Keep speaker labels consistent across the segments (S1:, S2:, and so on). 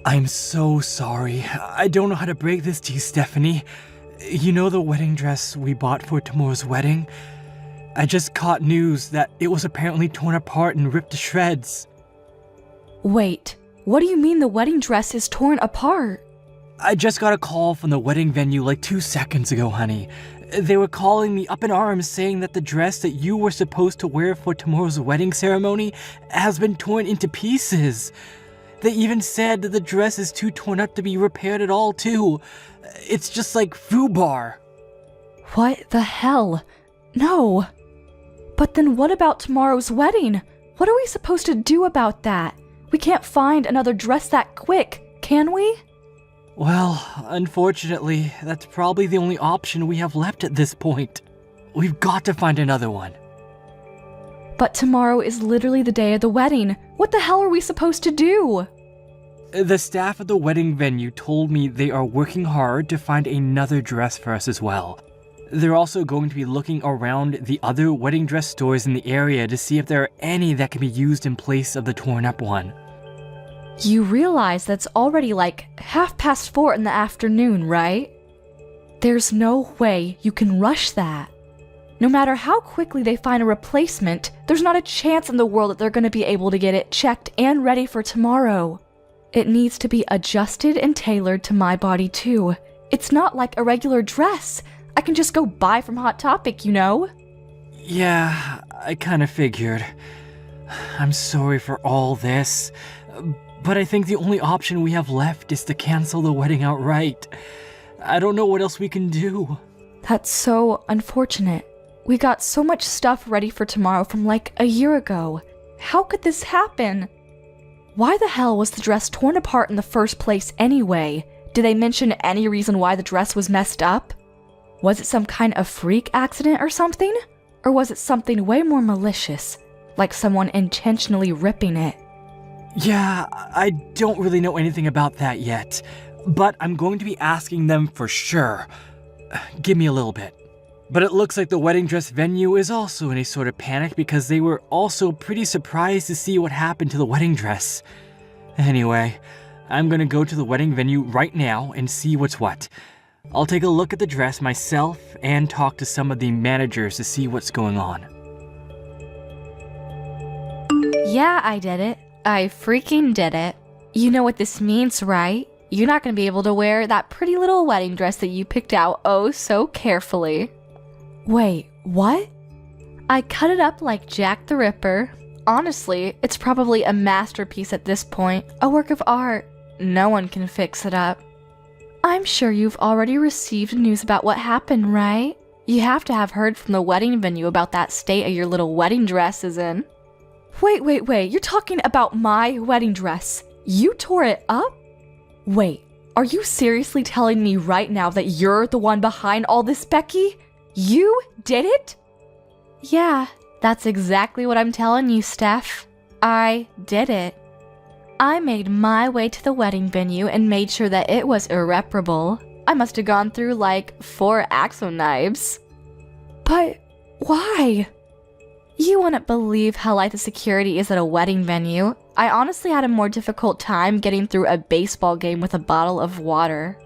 S1: I'm so sorry. I don't know how to break this to you, Stephanie. You know the wedding dress we bought for tomorrow's wedding? I just caught news that it was apparently torn apart and ripped to shreds.
S2: Wait, what do you mean the wedding dress is torn apart?
S1: I just got a call from the wedding venue like 2 seconds ago, honey. They were calling me up in arms saying that the dress that you were supposed to wear for tomorrow's wedding ceremony has been torn into pieces. They even said that the dress is too torn up to be repaired at all, too. It's just like FUBAR.
S2: What the hell? No. But then what about tomorrow's wedding? What are we supposed to do about that? We can't find another dress that quick, can we?
S1: Well, unfortunately, that's probably the only option we have left at this point. We've got to find another one.
S2: But tomorrow is literally the day of the wedding. What the hell are we supposed to do?
S1: The staff at the wedding venue told me they are working hard to find another dress for us as well. They're also going to be looking around the other wedding dress stores in the area to see if there are any that can be used in place of the torn up one.
S2: You realize that's already like 4:30 in the afternoon, right? There's no way you can rush that. No matter how quickly they find a replacement, there's not a chance in the world that they're going to be able to get it checked and ready for tomorrow. It needs to be adjusted and tailored to my body too. It's not like a regular dress. I can just go buy from Hot Topic, you know?
S1: Yeah, I kind of figured. I'm sorry for all this, but I think the only option we have left is to cancel the wedding outright. I don't know what else we can do.
S2: That's so unfortunate. We got so much stuff ready for tomorrow from like a year ago. How could this happen? Why the hell was the dress torn apart in the first place anyway? Did they mention any reason why the dress was messed up? Was it some kind of freak accident or something? Or was it something way more malicious, like someone intentionally ripping it?
S1: Yeah, I don't really know anything about that yet, but I'm going to be asking them for sure. Give me a little bit. But it looks like the wedding dress venue is also in a sort of panic because they were also pretty surprised to see what happened to the wedding dress. Anyway, I'm gonna go to the wedding venue right now and see what's what. I'll take a look at the dress myself and talk to some of the managers to see what's going on.
S2: Yeah, I did it. I freaking did it. You know what this means, right? You're not gonna be able to wear that pretty little wedding dress that you picked out oh so carefully. Wait, what? I cut it up like Jack the Ripper. Honestly, it's probably a masterpiece at this point, a work of art. No one can fix it up. I'm sure you've already received news about what happened, right? You have to have heard from the wedding venue about that state of your little wedding dress is in. Wait, you're talking about my wedding dress. You tore it up? Wait, are you seriously telling me right now that you're the one behind all this, Becky? You did it? Yeah, that's exactly what I'm telling you, Steph. I did it. I made my way to the wedding venue and made sure that it was irreparable. I must have gone through like 4 Axo knives. But why? You wouldn't believe how light the security is at a wedding venue. I honestly had a more difficult time getting through a baseball game with a bottle of water.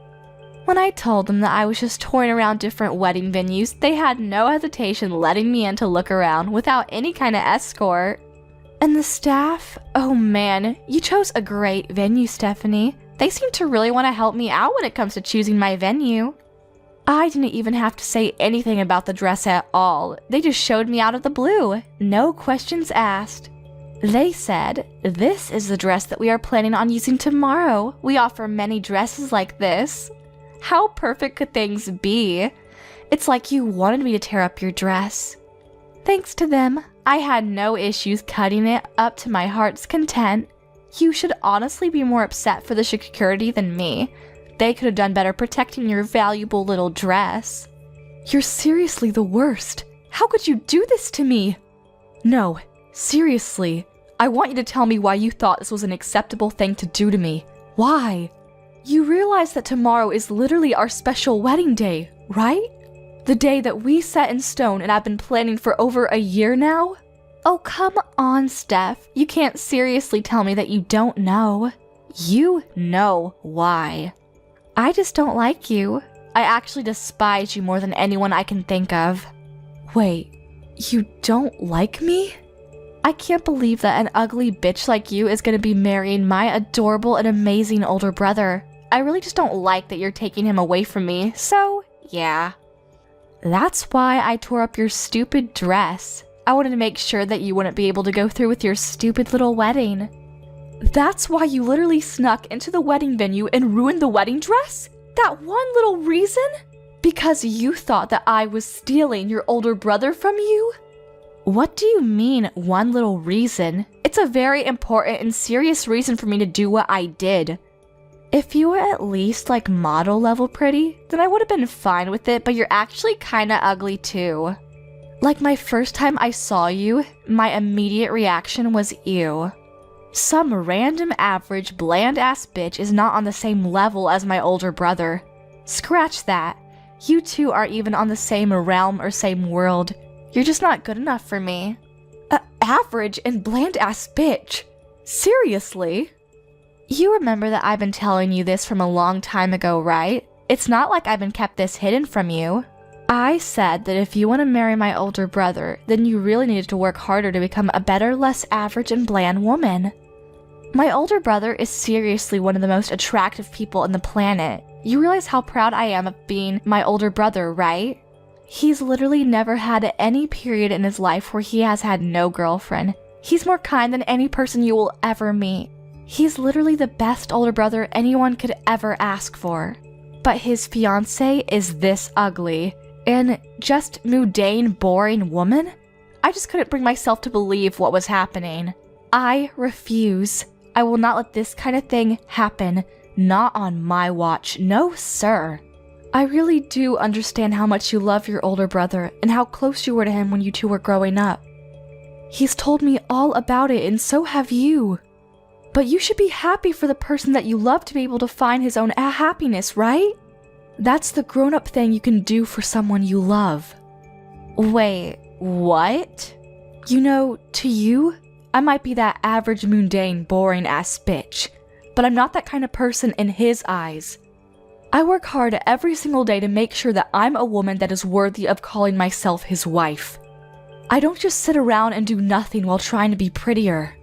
S2: When I told them that I was just touring around different wedding venues, they had no hesitation letting me in to look around without any kind of escort. And the staff? Oh man, you chose a great venue, Stephanie. They seem to really want to help me out when it comes to choosing my venue. I didn't even have to say anything about the dress at all. They just showed me out of the blue. No questions asked. They said, "This is the dress that we are planning on using tomorrow. We offer many dresses like this." How perfect could things be? It's like you wanted me to tear up your dress. Thanks to them, I had no issues cutting it up to my heart's content. You should honestly be more upset for the security than me. They could have done better protecting your valuable little dress. You're seriously the worst. How could you do this to me? No, seriously. I want you to tell me why you thought this was an acceptable thing to do to me. Why? You realize that tomorrow is literally our special wedding day, right? The day that we set in stone and I've been planning for over a year now? Oh, come on, Steph. You can't seriously tell me that you don't know. You know why. I just don't like you. I actually despise you more than anyone I can think of. Wait, you don't like me? I can't believe that an ugly bitch like you is gonna be marrying my adorable and amazing older brother. I really just don't like that you're taking him away from me, so yeah. That's why I tore up your stupid dress. I wanted to make sure that you wouldn't be able to go through with your stupid little wedding. That's why you literally snuck into the wedding venue and ruined the wedding dress? That one little reason? Because you thought that I was stealing your older brother from you? What do you mean, one little reason? It's a very important and serious reason for me to do what I did. If you were at least like model level pretty, then I would have been fine with it, but you're actually kinda ugly too. Like my first time I saw you, my immediate reaction was ew. Some random average bland ass bitch is not on the same level as my older brother. Scratch that. You two aren't even on the same realm or same world. You're just not good enough for me. Average and bland ass bitch. Seriously? You remember that I've been telling you this from a long time ago, right? It's not like I've been kept this hidden from you. I said that if you want to marry my older brother, then you really needed to work harder to become a better, less average and bland woman. My older brother is seriously one of the most attractive people on the planet. You realize how proud I am of being my older brother, right? He's literally never had any period in his life where he has had no girlfriend. He's more kind than any person you will ever meet. He's literally the best older brother anyone could ever ask for. But his fiancé is this ugly and just mundane, boring woman? I just couldn't bring myself to believe what was happening. I refuse. I will not let this kind of thing happen. Not on my watch. No, sir. I really do understand how much you love your older brother and how close you were to him when you two were growing up. He's told me all about it, and so have you. But you should be happy for the person that you love to be able to find his own happiness, right? That's the grown-up thing you can do for someone you love. Wait, what? You know, to you, I might be that average, mundane, boring-ass bitch, but I'm not that kind of person in his eyes. I work hard every single day to make sure that I'm a woman that is worthy of calling myself his wife. I don't just sit around and do nothing while trying to be prettier.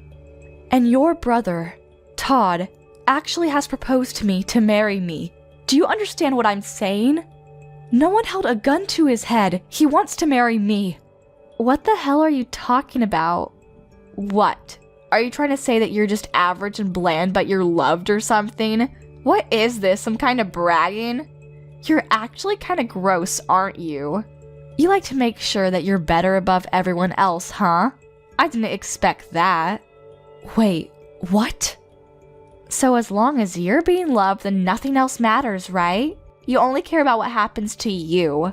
S2: And your brother, Todd, actually has proposed to me to marry me. Do you understand what I'm saying? No one held a gun to his head. He wants to marry me. What the hell are you talking about? What? Are you trying to say that you're just average and bland but you're loved or something? What is this, some kind of bragging? You're actually kind of gross, aren't you? You like to make sure that you're better above everyone else, huh? I didn't expect that. Wait, what? So as long as you're being loved, then nothing else matters, right? You only care about what happens to you.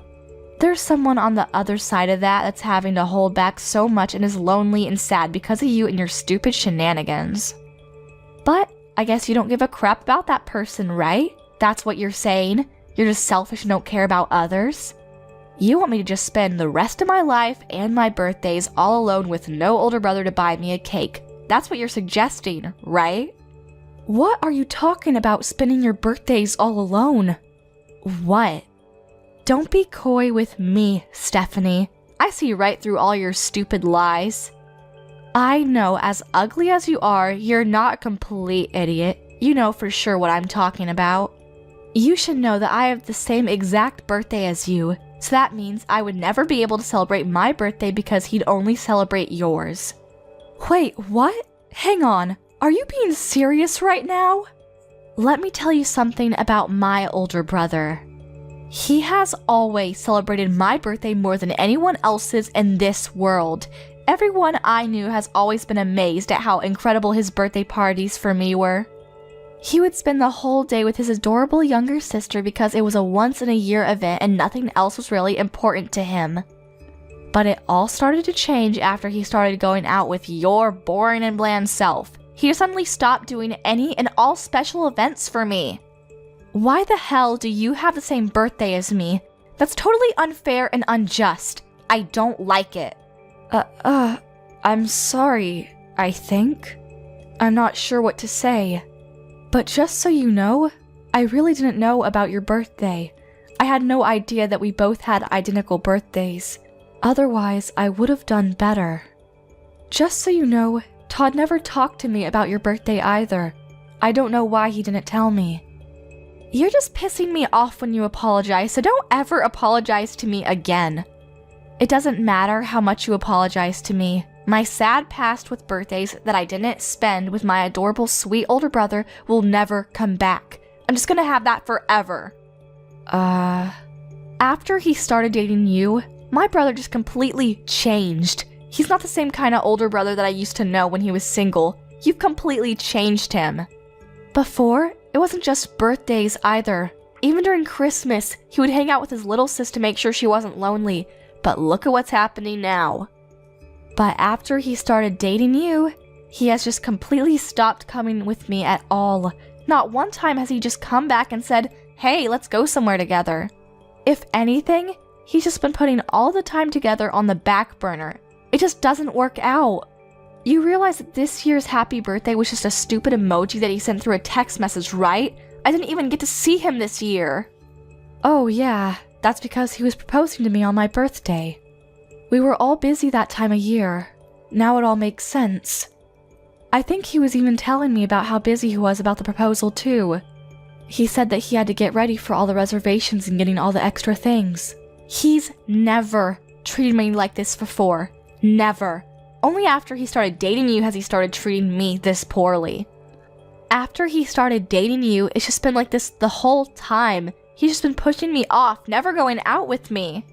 S2: There's someone on the other side of that that's having to hold back so much and is lonely and sad because of you and your stupid shenanigans. But I guess you don't give a crap about that person, right? That's what you're saying? You're just selfish and don't care about others? You want me to just spend the rest of my life and my birthdays all alone with no older brother to buy me a cake. That's what you're suggesting, right? What are you talking about, spending your birthdays all alone? What? Don't be coy with me, Stephanie. I see right through all your stupid lies. I know, as ugly as you are, you're not a complete idiot. You know for sure what I'm talking about. You should know that I have the same exact birthday as you, so that means I would never be able to celebrate my birthday because he'd only celebrate yours. Wait, what? Hang on. Are you being serious right now? Let me tell you something about my older brother. He has always celebrated my birthday more than anyone else's in this world. Everyone I knew has always been amazed at how incredible his birthday parties for me were. He would spend the whole day with his adorable younger sister because it was a once-in-a-year event and nothing else was really important to him. But it all started to change after he started going out with your boring and bland self. He suddenly stopped doing any and all special events for me. Why the hell do you have the same birthday as me? That's totally unfair and unjust. I don't like it. I'm sorry, I think. I'm not sure what to say. But just so you know, I really didn't know about your birthday. I had no idea that we both had identical birthdays. Otherwise, I would have done better. Just so you know, Todd never talked to me about your birthday either. I don't know why he didn't tell me. You're just pissing me off when you apologize, so don't ever apologize to me again. It doesn't matter how much you apologize to me. My sad past with birthdays that I didn't spend with my adorable sweet older brother will never come back. I'm just gonna have that forever. After he started dating you, my brother just completely changed. He's not the same kind of older brother that I used to know when he was single. You've completely changed him. Before, it wasn't just birthdays either. Even during Christmas, he would hang out with his little sis to make sure she wasn't lonely. But look at what's happening now. But after he started dating you, he has just completely stopped coming with me at all. Not one time has he just come back and said, "Hey, let's go somewhere together." If anything, he's just been putting all the time together on the back burner. It just doesn't work out. You realize that this year's happy birthday was just a stupid emoji that he sent through a text message, right? I didn't even get to see him this year. Oh yeah, that's because he was proposing to me on my birthday. We were all busy that time of year. Now it all makes sense. I think he was even telling me about how busy he was about the proposal too. He said that he had to get ready for all the reservations and getting all the extra things. He's never treated me like this before. Never. Only after he started dating you has he started treating me this poorly. After he started dating you, it's just been like this the whole time. He's just been pushing me off, never going out with me.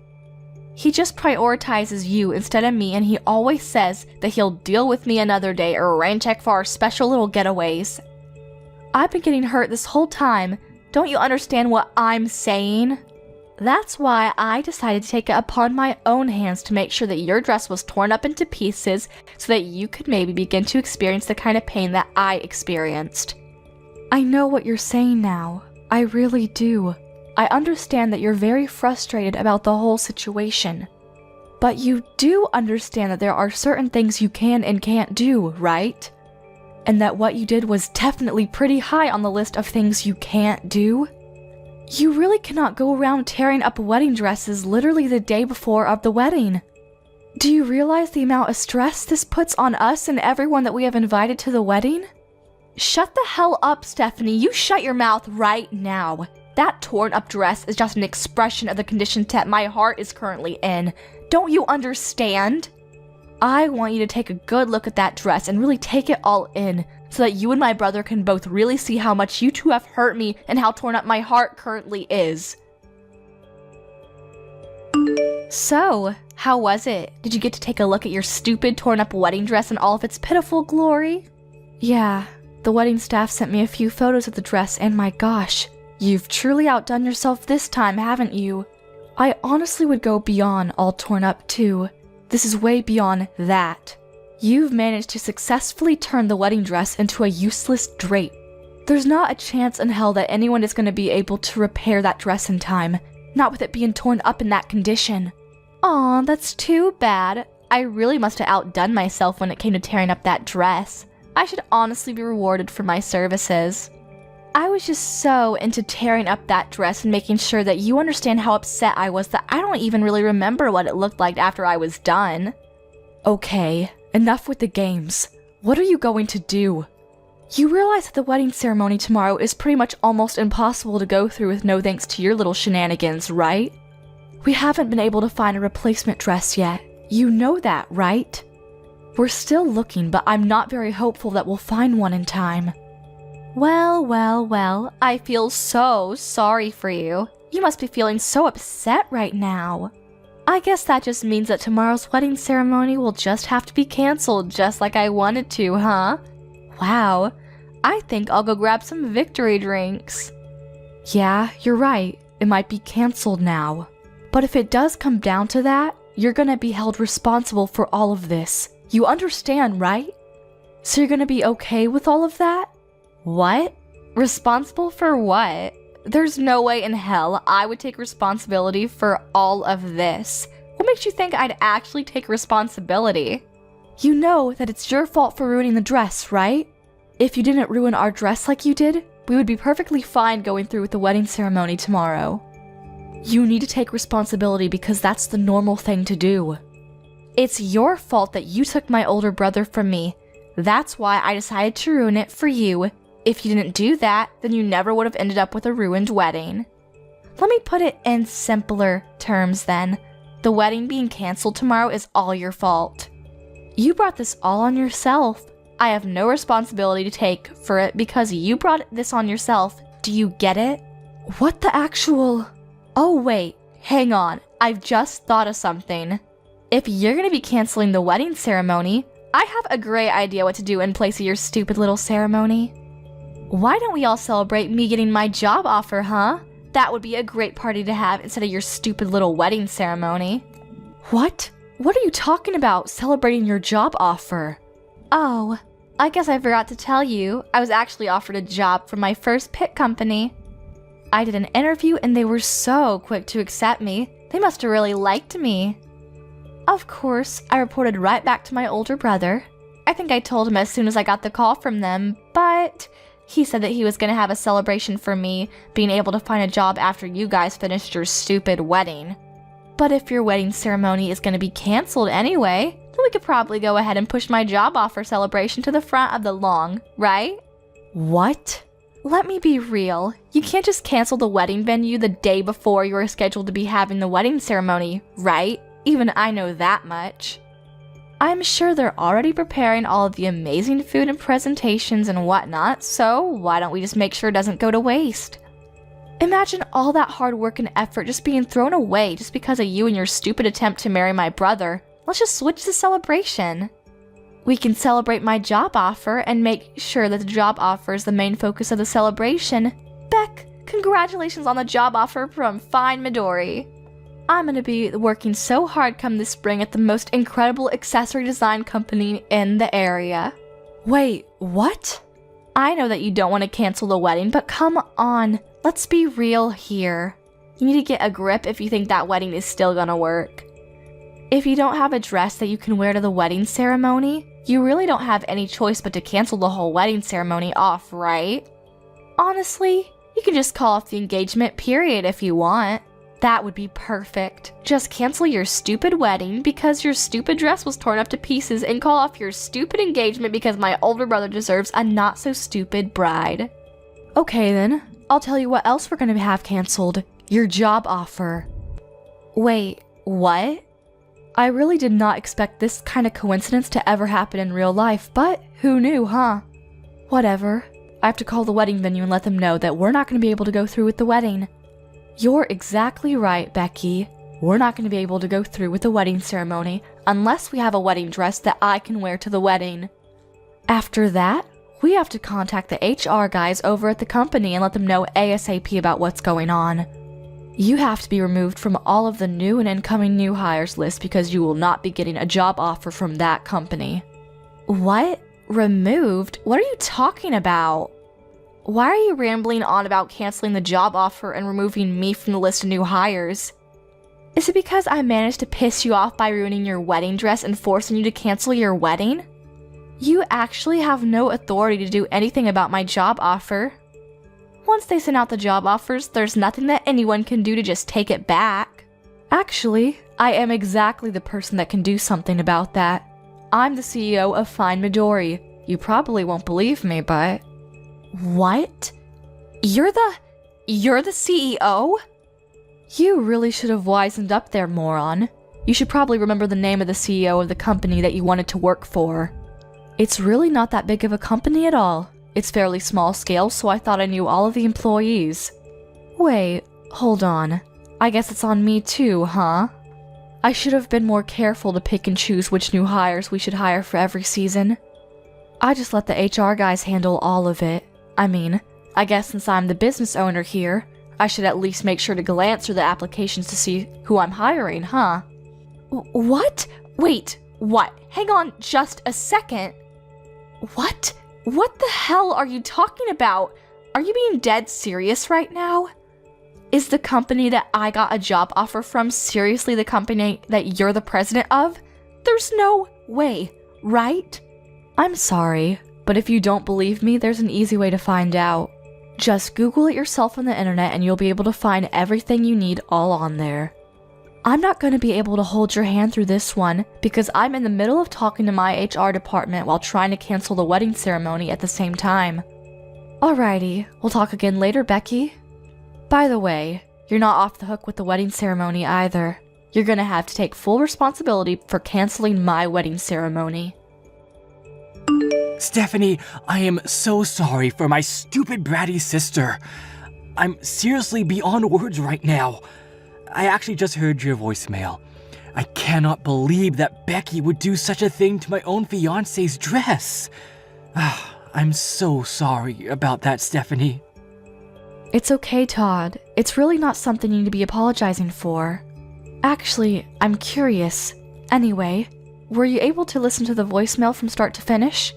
S2: He just prioritizes you instead of me, and he always says that he'll deal with me another day or rain check for our special little getaways. I've been getting hurt this whole time. Don't you understand what I'm saying? That's why I decided to take it upon my own hands to make sure that your dress was torn up into pieces so that you could maybe begin to experience the kind of pain that I experienced. I know what you're saying now. I really do. I understand that you're very frustrated about the whole situation. But you do understand that there are certain things you can and can't do, right? And that what you did was definitely pretty high on the list of things you can't do. You really cannot go around tearing up wedding dresses literally the day before of the wedding. Do you realize the amount of stress this puts on us and everyone that we have invited to the wedding? Shut the hell up, Stephanie. You shut your mouth right now. That torn up dress is just an expression of the condition that my heart is currently in. Don't you understand? I want you to take a good look at that dress and really take it all in, so that you and my brother can both really see how much you two have hurt me and how torn up my heart currently is. So, how was it? Did you get to take a look at your stupid torn up wedding dress in all of its pitiful glory? Yeah, the wedding staff sent me a few photos of the dress, and my gosh, you've truly outdone yourself this time, haven't you? I honestly would go beyond all torn up too. This is way beyond that. You've managed to successfully turn the wedding dress into a useless drape. There's not a chance in hell that anyone is going to be able to repair that dress in time, not with it being torn up in that condition. Aw, that's too bad. I really must have outdone myself when it came to tearing up that dress. I should honestly be rewarded for my services. I was just so into tearing up that dress and making sure that you understand how upset I was that I don't even really remember what it looked like after I was done. Okay, enough with the games. What are you going to do? You realize that the wedding ceremony tomorrow is pretty much almost impossible to go through with no thanks to your little shenanigans, right? We haven't been able to find a replacement dress yet. You know that, right? We're still looking, but I'm not very hopeful that we'll find one in time. Well, I feel so sorry for you. You must be feeling so upset right now. I guess that just means that tomorrow's wedding ceremony will just have to be canceled just like I wanted to, huh? Wow, I think I'll go grab some victory drinks. Yeah, you're right. It might be canceled now. But if it does come down to that, you're gonna be held responsible for all of this. You understand, right? So you're gonna be okay with all of that? What? Responsible for what? There's no way in hell I would take responsibility for all of this. What makes you think I'd actually take responsibility? You know that it's your fault for ruining the dress, right? If you didn't ruin our dress like you did, we would be perfectly fine going through with the wedding ceremony tomorrow. You need to take responsibility because that's the normal thing to do. It's your fault that you took my older brother from me. That's why I decided to ruin it for you. If you didn't do that, then you never would have ended up with a ruined wedding. Let me put it in simpler terms then. The wedding being canceled tomorrow is all your fault. You brought this all on yourself. I have no responsibility to take for it because you brought this on yourself. Do you get it? What the actual... Oh wait, hang on. I've just thought of something. If you're gonna be canceling the wedding ceremony, I have a great idea what to do in place of your stupid little ceremony. Why don't we all celebrate me getting my job offer, huh? That would be a great party to have instead of your stupid little wedding ceremony. What? What are you talking about, celebrating your job offer? Oh, I guess I forgot to tell you, I was actually offered a job from my first pit company. I did an interview and they were so quick to accept me. They must have really liked me. Of course, I reported right back to my older brother. I think I told him as soon as I got the call from them, but he said that he was going to have a celebration for me being able to find a job after you guys finished your stupid wedding. But if your wedding ceremony is going to be canceled anyway, then we could probably go ahead and push my job offer celebration to the front of the lawn, right? What? Let me be real. You can't just cancel the wedding venue the day before you are scheduled to be having the wedding ceremony, right? Even I know that much. I'm sure they're already preparing all of the amazing food and presentations and whatnot, so why don't we just make sure it doesn't go to waste? Imagine all that hard work and effort just being thrown away just because of you and your stupid attempt to marry my brother. Let's just switch the celebration. We can celebrate my job offer and make sure that the job offer is the main focus of the celebration. Beck, congratulations on the job offer from Fine Midori. I'm gonna be working so hard come this spring at the most incredible accessory design company in the area. Wait, what? I know that you don't want to cancel the wedding, but come on, let's be real here. You need to get a grip if you think that wedding is still gonna work. If you don't have a dress that you can wear to the wedding ceremony, you really don't have any choice but to cancel the whole wedding ceremony off, right? Honestly, you can just call off the engagement period if you want. That would be perfect. Just cancel your stupid wedding because your stupid dress was torn up to pieces and call off your stupid engagement because my older brother deserves a not-so-stupid bride. Okay then, I'll tell you what else we're gonna have canceled. Your job offer. Wait, what? I really did not expect this kind of coincidence to ever happen in real life, but who knew, huh? Whatever. I have to call the wedding venue and let them know that we're not going to be able to go through with the wedding. You're exactly right, Becky. We're not going to be able to go through with the wedding ceremony unless we have a wedding dress that I can wear to the wedding. After that, we have to contact the HR guys over at the company and let them know ASAP about what's going on. You have to be removed from all of the new and incoming new hires list because you will not be getting a job offer from that company. What? Removed? What are you talking about? Why are you rambling on about canceling the job offer and removing me from the list of new hires? Is it because I managed to piss you off by ruining your wedding dress and forcing you to cancel your wedding? You actually have no authority to do anything about my job offer. Once they send out the job offers, there's nothing that anyone can do to just take it back. Actually, I am exactly the person that can do something about that. I'm the CEO of Fine Midori. You probably won't believe me, but... What? You're the CEO? You really should have wisened up there, moron. You should probably remember the name of the CEO of the company that you wanted to work for. It's really not that big of a company at all. It's fairly small scale, so I thought I knew all of the employees. Wait, hold on. I guess it's on me too, huh? I should have been more careful to pick and choose which new hires we should hire for every season. I just let the HR guys handle all of it. I mean, I guess since I'm the business owner here, I should at least make sure to glance through the applications to see who I'm hiring, huh? What? Wait, what? Hang on just a second. What? What the hell are you talking about? Are you being dead serious right now? Is the company that I got a job offer from seriously the company that you're the president of? There's no way, right? I'm sorry, but if you don't believe me, there's an easy way to find out. Just Google it yourself on the internet and you'll be able to find everything you need all on there. I'm not going to be able to hold your hand through this one because I'm in the middle of talking to my HR department while trying to cancel the wedding ceremony at the same time. Alrighty, we'll talk again later, Becky. By the way, you're not off the hook with the wedding ceremony either. You're going to have to take full responsibility for canceling my wedding ceremony.
S1: Stephanie, I am so sorry for my stupid bratty sister. I'm seriously beyond words right now. I actually just heard your voicemail. I cannot believe that Becky would do such a thing to my own fiancé's dress. I'm so sorry about that, Stephanie.
S2: It's okay, Todd. It's really not something you need to be apologizing for. Actually, I'm curious. Anyway, were you able to listen to the voicemail from start to finish?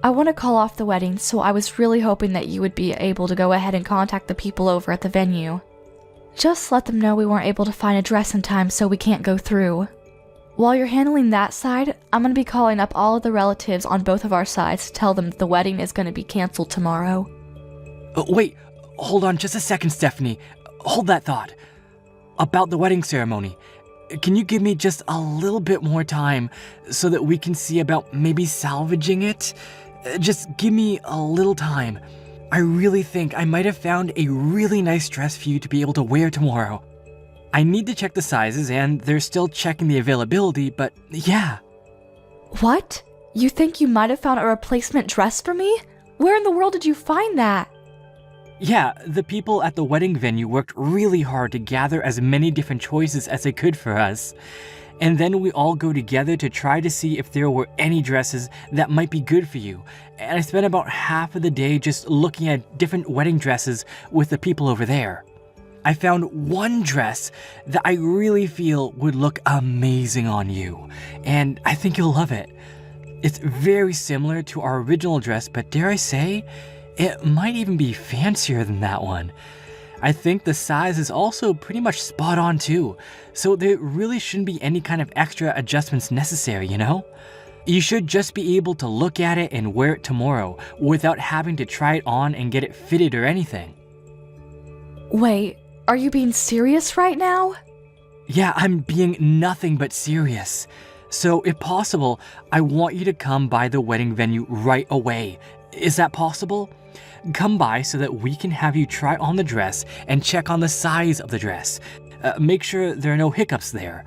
S2: I want to call off the wedding, so I was really hoping that you would be able to go ahead and contact the people over at the venue. Just let them know we weren't able to find a dress in time, so we can't go through. While you're handling that side, I'm going to be calling up all of the relatives on both of our sides to tell them that the wedding is going to be canceled tomorrow.
S1: Wait, hold on just a second, Stephanie. Hold that thought. About the wedding ceremony, can you give me just a little bit more time so that we can see about maybe salvaging it? Just give me a little time. I really think I might have found a really nice dress for you to be able to wear tomorrow. I need to check the sizes and they're still checking the availability, but yeah.
S2: What? You think you might have found a replacement dress for me? Where in the world did you find that?
S1: Yeah, the people at the wedding venue worked really hard to gather as many different choices as they could for us. And then we all go together to try to see if there were any dresses that might be good for you. And I spent about half of the day just looking at different wedding dresses with the people over there. I found one dress that I really feel would look amazing on you, and I think you'll love it. It's very similar to our original dress, but dare I say, it might even be fancier than that one. I think the size is also pretty much spot on too, so there really shouldn't be any kind of extra adjustments necessary, you know? You should just be able to look at it and wear it tomorrow without having to try it on and get it fitted or anything.
S2: Wait, are you being serious right now?
S1: Yeah, I'm being nothing but serious. So if possible, I want you to come by the wedding venue right away. Is that possible? Come by so that we can have you try on the dress and check on the size of the dress. Make sure there are no hiccups there.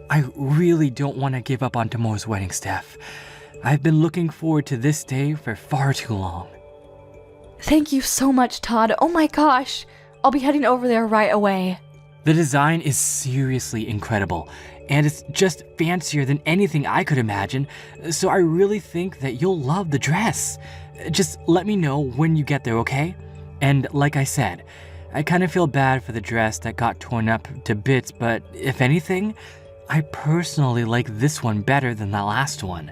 S1: I really don't want to give up on tomorrow's wedding, Steph. I've been looking forward to this day for far too long.
S2: Thank you so much, Todd. Oh my gosh. I'll be heading over there right away.
S1: The design is seriously incredible, and it's just fancier than anything I could imagine, so I really think that you'll love the dress. Just let me know when you get there, okay? And like I said, I kind of feel bad for the dress that got torn up to bits, but if anything, I personally like this one better than the last one.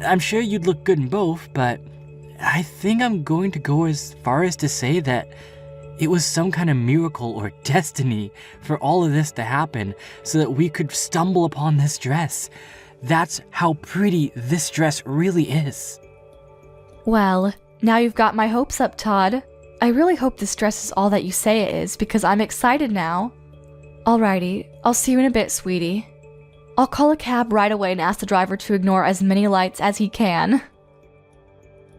S1: I'm sure you'd look good in both, but I think I'm going to go as far as to say that it was some kind of miracle or destiny for all of this to happen so that we could stumble upon this dress. That's how pretty this dress really is.
S2: Well, now you've got my hopes up, Todd. I really hope this dress is all that you say it is because I'm excited now. Alrighty, I'll see you in a bit, sweetie. I'll call a cab right away and ask the driver to ignore as many lights as he can.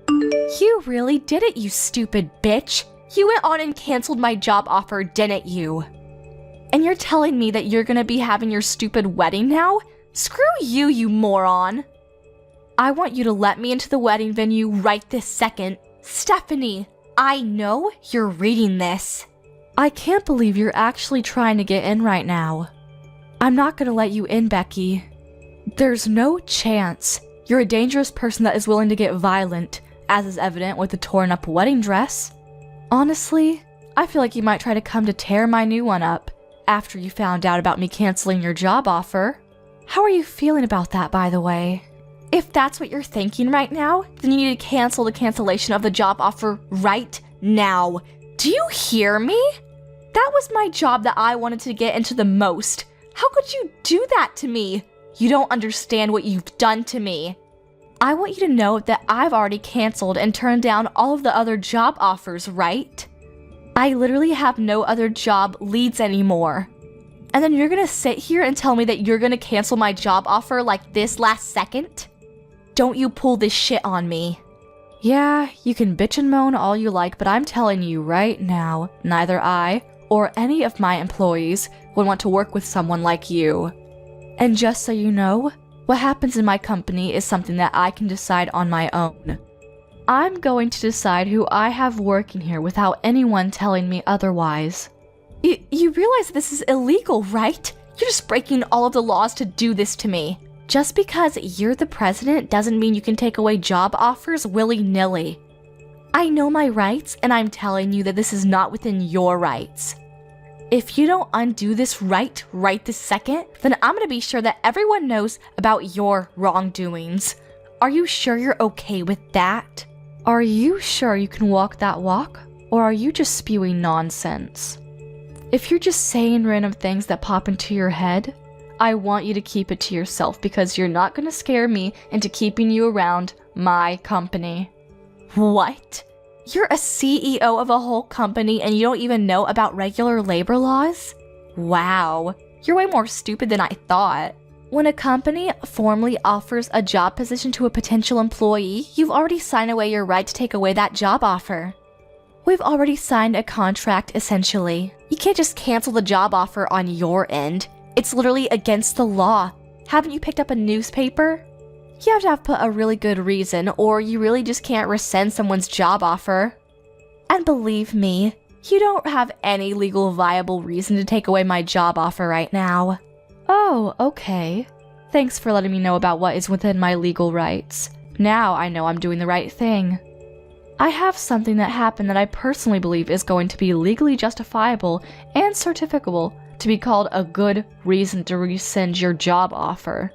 S2: You really did it, you stupid bitch. You went on and canceled my job offer, didn't you? And you're telling me that you're gonna be having your stupid wedding now? Screw you, you moron. I want you to let me into the wedding venue right this second. Stephanie, I know you're reading this. I can't believe you're actually trying to get in right now. I'm not gonna let you in, Becky. There's no chance. You're a dangerous person that is willing to get violent, as is evident with the torn up wedding dress. Honestly, I feel like you might try to come to tear my new one up after you found out about me canceling your job offer. How are you feeling about that, by the way? If that's what you're thinking right now, then you need to cancel the cancellation of the job offer right now. Do you hear me? That was my job that I wanted to get into the most. How could you do that to me? You don't understand what you've done to me. I want you to know that I've already canceled and turned down all of the other job offers, right? I literally have no other job leads anymore. And then you're gonna sit here and tell me that you're gonna cancel my job offer like this last second? Don't you pull this shit on me. Yeah, you can bitch and moan all you like, but I'm telling you right now, neither I or any of my employees would want to work with someone like you. And just so you know, what happens in my company is something that I can decide on my own. I'm going to decide who I have working here without anyone telling me otherwise. You realize this is illegal, right? You're just breaking all of the laws to do this to me. Just because you're the president doesn't mean you can take away job offers willy-nilly. I know my rights, and I'm telling you that this is not within your rights. If you don't undo this right this second, then I'm gonna be sure that everyone knows about your wrongdoings. Are you sure you're okay with that? Are you sure you can walk that walk? Or are you just spewing nonsense? If you're just saying random things that pop into your head, I want you to keep it to yourself because you're not gonna scare me into keeping you around my company. What? You're a CEO of a whole company and you don't even know about regular labor laws? Wow, you're way more stupid than I thought. When a company formally offers a job position to a potential employee, you've already signed away your right to take away that job offer. We've already signed a contract, essentially. You can't just cancel the job offer on your end. It's literally against the law. Haven't you picked up a newspaper? You have to have put a really good reason, or you really just can't rescind someone's job offer. And believe me, you don't have any legal viable reason to take away my job offer right now. Oh, okay. Thanks for letting me know about what is within my legal rights. Now I know I'm doing the right thing. I have something that happened that I personally believe is going to be legally justifiable and certificable to be called a good reason to rescind your job offer.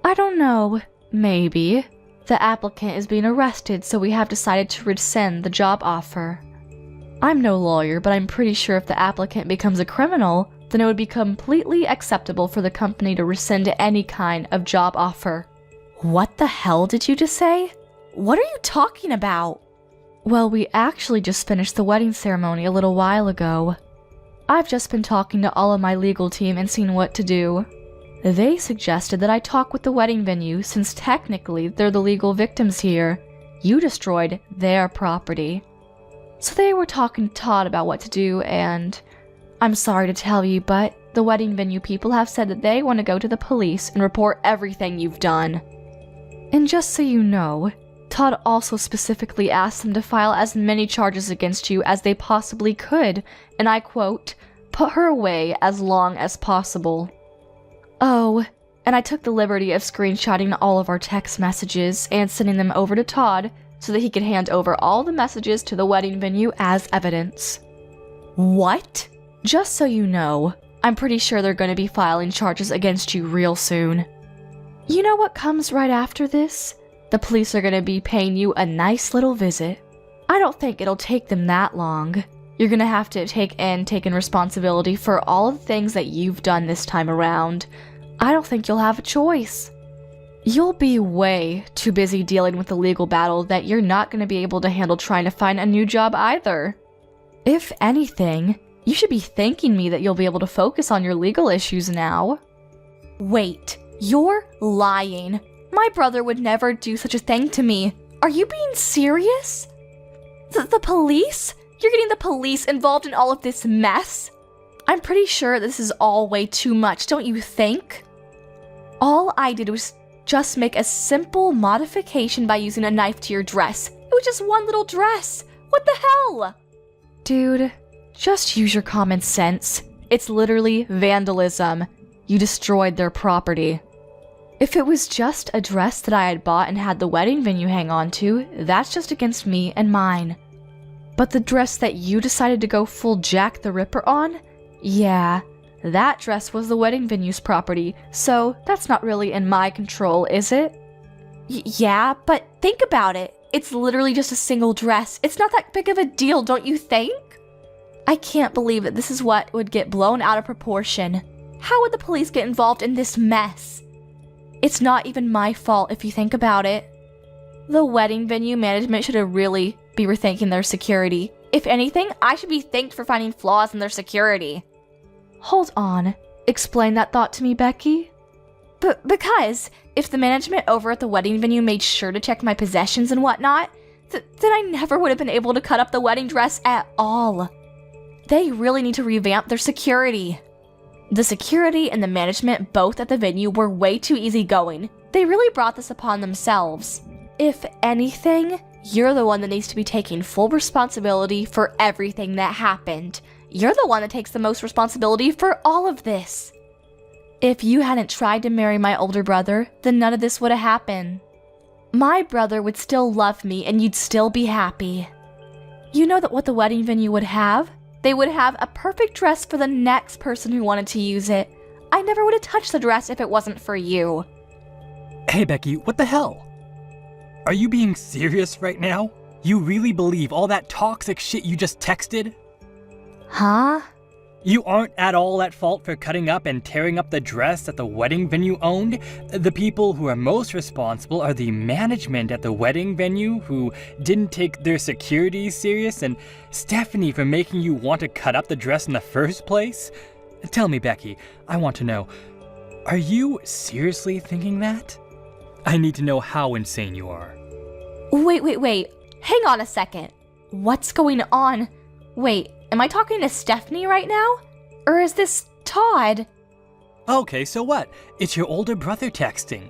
S2: I don't know. Maybe. The applicant is being arrested, so we have decided to rescind the job offer. I'm no lawyer, but I'm pretty sure if the applicant becomes a criminal, then it would be completely acceptable for the company to rescind any kind of job offer. What the hell did you just say? What are you talking about? Well, we actually just finished the wedding ceremony a little while ago. I've just been talking to all of my legal team and seeing what to do. They suggested that I talk with the wedding venue since technically they're the legal victims here. You destroyed their property. So they were talking to Todd about what to do, and I'm sorry to tell you, but the wedding venue people have said that they want to go to the police and report everything you've done. And just so you know, Todd also specifically asked them to file as many charges against you as they possibly could, and I quote, "put her away as long as possible." Oh, and I took the liberty of screenshotting all of our text messages and sending them over to Todd so that he could hand over all the messages to the wedding venue as evidence. What? Just so you know, I'm pretty sure they're going to be filing charges against you real soon. You know what comes right after this? The police are going to be paying you a nice little visit. I don't think it'll take them that long. You're going to have to take in responsibility for all of the things that you've done this time around. I don't think you'll have a choice. You'll be way too busy dealing with the legal battle that you're not going to be able to handle trying to find a new job either. If anything, you should be thanking me that you'll be able to focus on your legal issues now. Wait, you're lying. My brother would never do such a thing to me. Are you being serious? The police? You're getting the police involved in all of this mess? I'm pretty sure this is all way too much, don't you think? All I did was just make a simple modification by using a knife to your dress. It was just one little dress. What the hell? Dude, just use your common sense. It's literally vandalism. You destroyed their property. If it was just a dress that I had bought and had the wedding venue hang on to, that's just against me and mine. But the dress that you decided to go full Jack the Ripper on? Yeah, that dress was the wedding venue's property, so that's not really in my control, is it? Yeah, but think about it. It's literally just a single dress. It's not that big of a deal, don't you think? I can't believe that this is what would get blown out of proportion. How would the police get involved in this mess? It's not even my fault if you think about it. The wedding venue management should have really be rethinking their security. If anything, I should be thanked for finding flaws in their security. Hold on. Explain that thought to me, Becky. Because if the management over at the wedding venue made sure to check my possessions and whatnot, then I never would have been able to cut up the wedding dress at all. They really need to revamp their security. The security and the management both at the venue were way too easygoing. They really brought this upon themselves. If anything, you're the one that needs to be taking full responsibility for everything that happened. You're the one that takes the most responsibility for all of this. If you hadn't tried to marry my older brother, then none of this would have happened. My brother would still love me and you'd still be happy. You know that what the wedding venue would have? They would have a perfect dress for the next person who wanted to use it. I never would have touched the dress if it wasn't for you.
S1: Hey Becky, what the hell? Are you being serious right now? You really believe all that toxic shit you just texted?
S2: Huh?
S1: You aren't at all at fault for cutting up and tearing up the dress that the wedding venue owned. The people who are most responsible are the management at the wedding venue who didn't take their security serious, and Stephanie for making you want to cut up the dress in the first place. Tell me, Becky, I want to know, are you seriously thinking that? I need to know how insane you are.
S2: Wait. Hang on a second. What's going on? Wait, am I talking to Stephanie right now? Or is this Todd?
S1: Okay, so what? It's your older brother texting.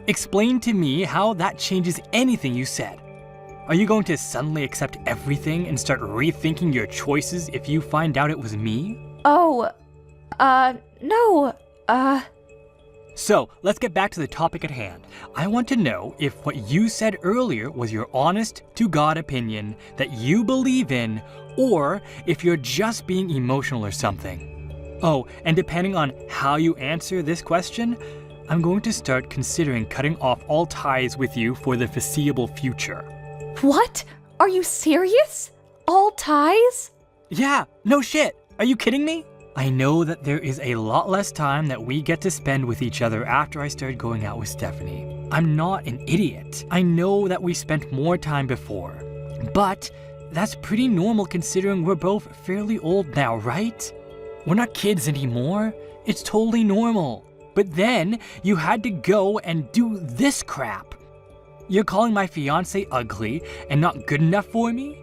S1: Explain to me how that changes anything you said. Are you going to suddenly accept everything and start rethinking your choices if you find out it was me?
S2: Oh, no,
S1: So, let's get back to the topic at hand. I want to know if what you said earlier was your honest-to-God opinion that you believe in, or if you're just being emotional or something. Oh, and depending on how you answer this question, I'm going to start considering cutting off all ties with you for the foreseeable future.
S2: What? Are you serious? All ties?
S1: Yeah, no shit. Are you kidding me? I know that there is a lot less time that we get to spend with each other after I started going out with Stephanie. I'm not an idiot. I know that we spent more time before. But that's pretty normal considering we're both fairly old now, right? We're not kids anymore. It's totally normal. But then you had to go and do this crap. You're calling my fiancé ugly and not good enough for me?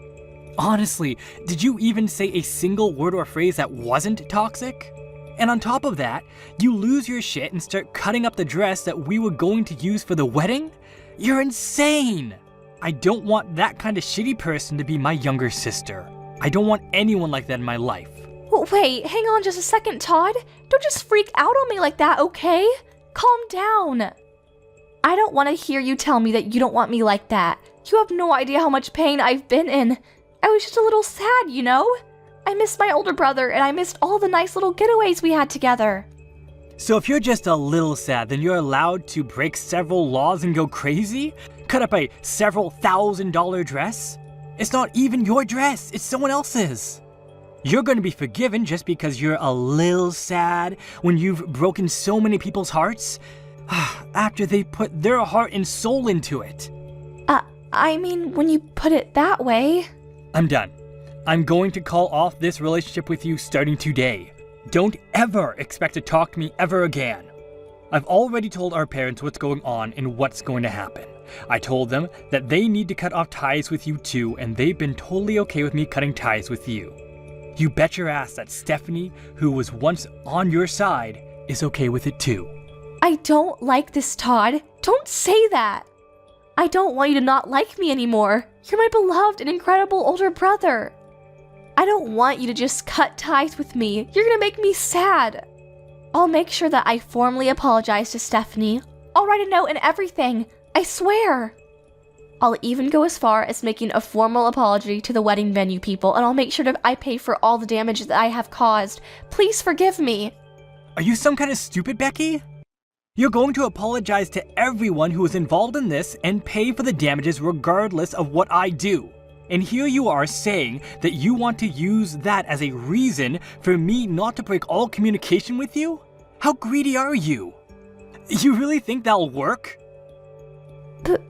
S1: Honestly, did you even say a single word or phrase that wasn't toxic? And on top of that, you lose your shit and start cutting up the dress that we were going to use for the wedding? You're insane! I don't want that kind of shitty person to be my younger sister. I don't want anyone like that in my life.
S2: Wait, hang on just a second, Todd. Don't just freak out on me like that, okay? Calm down. I don't want to hear you tell me that you don't want me like that. You have no idea how much pain I've been in. I was just a little sad, you know? I missed my older brother, and I missed all the nice little getaways we had together.
S1: So if you're just a little sad, then you're allowed to break several laws and go crazy? Cut up a several $1,000 dress? It's not even your dress, it's someone else's. You're going to be forgiven just because you're a little sad when you've broken so many people's hearts? After they put their heart and soul into it.
S2: I mean, when you put it that way...
S1: I'm done. I'm going to call off this relationship with you starting today. Don't ever expect to talk to me ever again. I've already told our parents what's going on and what's going to happen. I told them that they need to cut off ties with you too, and they've been totally okay with me cutting ties with you. You bet your ass that Stephanie, who was once on your side, is okay with it too.
S2: I don't like this, Todd. Don't say that. I don't want you to not like me anymore. You're my beloved and incredible older brother. I don't want you to just cut ties with me. You're gonna make me sad. I'll make sure that I formally apologize to Stephanie. I'll write a note and everything. I swear. I'll even go as far as making a formal apology to the wedding venue people, and I'll make sure that I pay for all the damage that I have caused. Please forgive me.
S1: Are you some kind of stupid, Becky? You're going to apologize to everyone who was involved in this and pay for the damages regardless of what I do. And here you are saying that you want to use that as a reason for me not to break all communication with you? How greedy are you? You really think that'll work?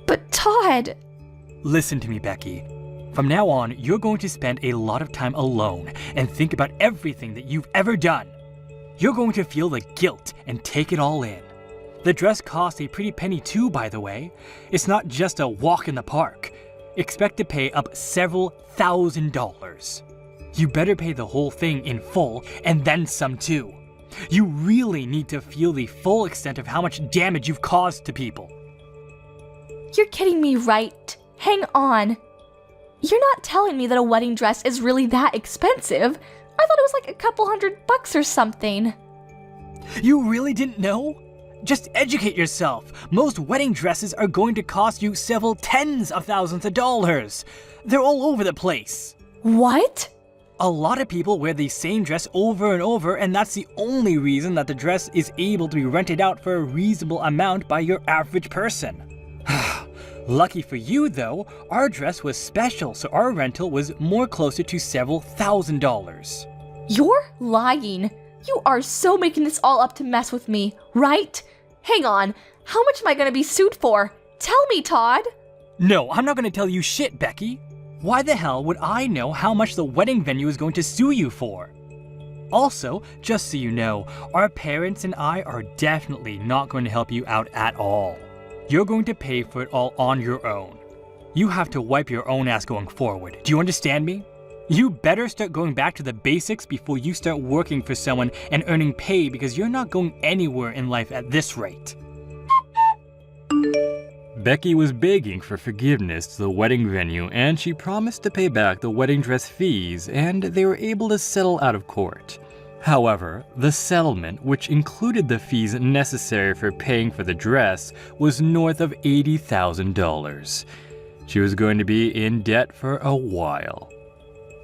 S2: But Todd!
S1: Listen to me, Becky. From now on, you're going to spend a lot of time alone and think about everything that you've ever done. You're going to feel the guilt and take it all in. The dress costs a pretty penny too, by the way. It's not just a walk in the park. Expect to pay up several $1,000s. You better pay the whole thing in full and then some too. You really need to feel the full extent of how much damage you've caused to people.
S2: You're kidding me, right? Hang on. You're not telling me that a wedding dress is really that expensive. I thought it was like a couple $100 or something.
S1: You really didn't know? Just educate yourself. Most wedding dresses are going to cost you several tens of thousands of dollars. They're all over the place.
S2: What?
S1: A lot of people wear the same dress over and over, and that's the only reason that the dress is able to be rented out for a reasonable amount by your average person. Lucky for you though, our dress was special, so our rental was more closer to several $1,000s.
S2: You're lying. You are so making this all up to mess with me, right? Hang on. How much am I gonna be sued for? Tell me, Todd.
S1: No, I'm not gonna tell you shit, Becky. Why the hell would I know how much the wedding venue is going to sue you for? Also, just so you know, our parents and I are definitely not going to help you out at all. You're going to pay for it all on your own. You have to wipe your own ass going forward. Do you understand me? You better start going back to the basics before you start working for someone and earning pay, because you're not going anywhere in life at this rate. Becky was begging for forgiveness to the wedding venue, and she promised to pay back the wedding dress fees, and they were able to settle out of court. However, the settlement, which included the fees necessary for paying for the dress, was north of $80,000. She was going to be in debt for a while.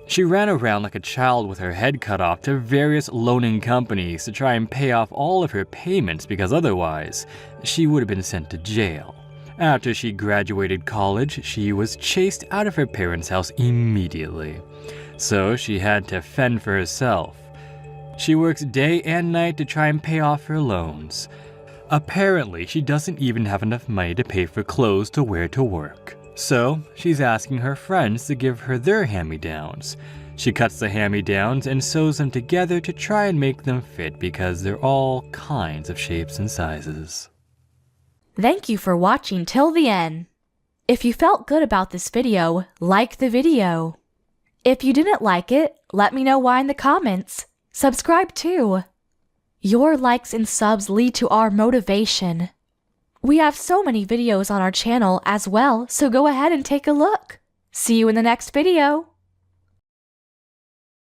S1: She ran around like a child with her head cut off to various loaning companies to try and pay off all of her payments, because otherwise, she would have been sent to jail. After she graduated college, she was chased out of her parents' house immediately. So she had to fend for herself. She works day and night to try and pay off her loans. Apparently, she doesn't even have enough money to pay for clothes to wear to work. So, she's asking her friends to give her their hand-me-downs. She cuts the hand-me-downs and sews them together to try and make them fit, because they're all kinds of shapes and sizes.
S2: Thank you for watching till the end. If you felt good about this video, like the video. If you didn't like it, let me know why in the comments. Subscribe too. Your likes and subs lead to our motivation. We have so many videos on our channel as well, so go ahead and take a look. See you in the next video.